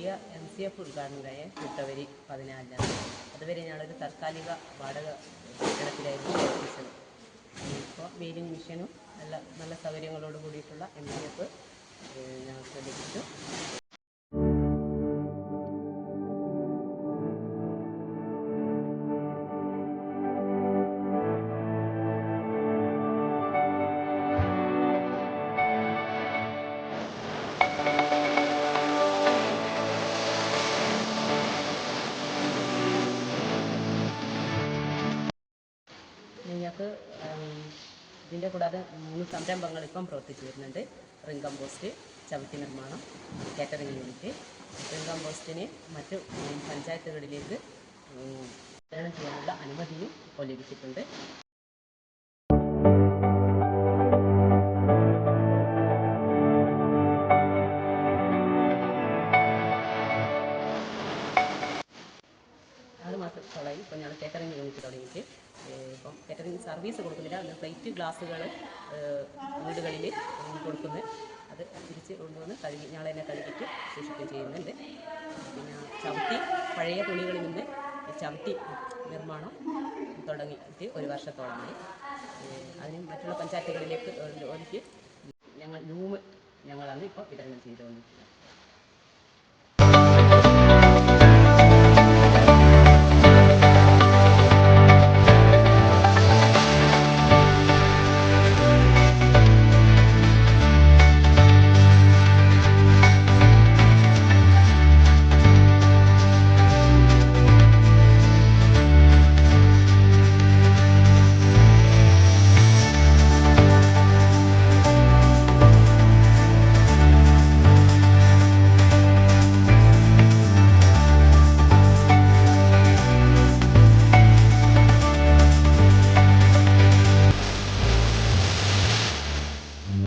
പുതിയ MCF ഉദ്ഘാടനം കഴിഞ്ഞ് ഫെബ്രുവരി 14 അതുവരെ ഞങ്ങളൊരു താൽക്കാലിക വാടക കെട്ടിടത്തിലായിരുന്നു പ്രവർത്തിച്ചത്. ഇപ്പോൾ വെയിലിംഗ് മെഷീനും നല്ല സൗകര്യങ്ങളോട് കൂടിയിട്ടുള്ള MCF ഞങ്ങൾക്ക് ലഭിച്ചു. ഞങ്ങൾക്ക് ഇതിൻ്റെ കൂടാതെ 3 സംരംഭങ്ങൾ ഇപ്പം പ്രവർത്തിച്ചു വരുന്നുണ്ട്. റിംഗ് കമ്പോസ്റ്റ്, ചവിട്ടി നിർമ്മാണം, കാറ്ററിംഗ് യൂണിറ്റ്. റിംഗ് കമ്പോസ്റ്റിന് മറ്റ് പഞ്ചായത്തുകളിലേക്ക് വിതരണം ചെയ്യാനുള്ള അനുമതിയും ഇപ്പോൾ ലഭിച്ചിട്ടുണ്ട്. മാസത്തോളമായി ഇപ്പോൾ ഞങ്ങൾ കാറ്ററിംഗ് യൂണിറ്റ് തുടങ്ങിയിട്ട് ഇപ്പം കാറ്ററിംഗ് സർവീസ് കൊടുക്കുന്നില്ല. അത് പ്ലേറ്റ് ഗ്ലാസ്സുകൾ വീടുകളിൽ കൊടുക്കുന്നത്, അത് തിരിച്ച് കൊണ്ടുവന്ന് ഞങ്ങൾ തന്നെ കഴുകിയിട്ട് സൂക്ഷിക്കുകയും ചെയ്യുന്നുണ്ട്. പിന്നെ ചവിട്ടി, പഴയ തുണികളിൽ നിന്ന് ചവിട്ടി നിർമ്മാണം തുടങ്ങിയിട്ട് 1 വർഷത്തോളമായി. അതിന് മറ്റുള്ള പഞ്ചായത്തുകളിലേക്ക് ഞങ്ങൾ ഞങ്ങളാണ് ഇപ്പോൾ വിതരണം ചെയ്തുകൊണ്ടിരിക്കുന്നത്.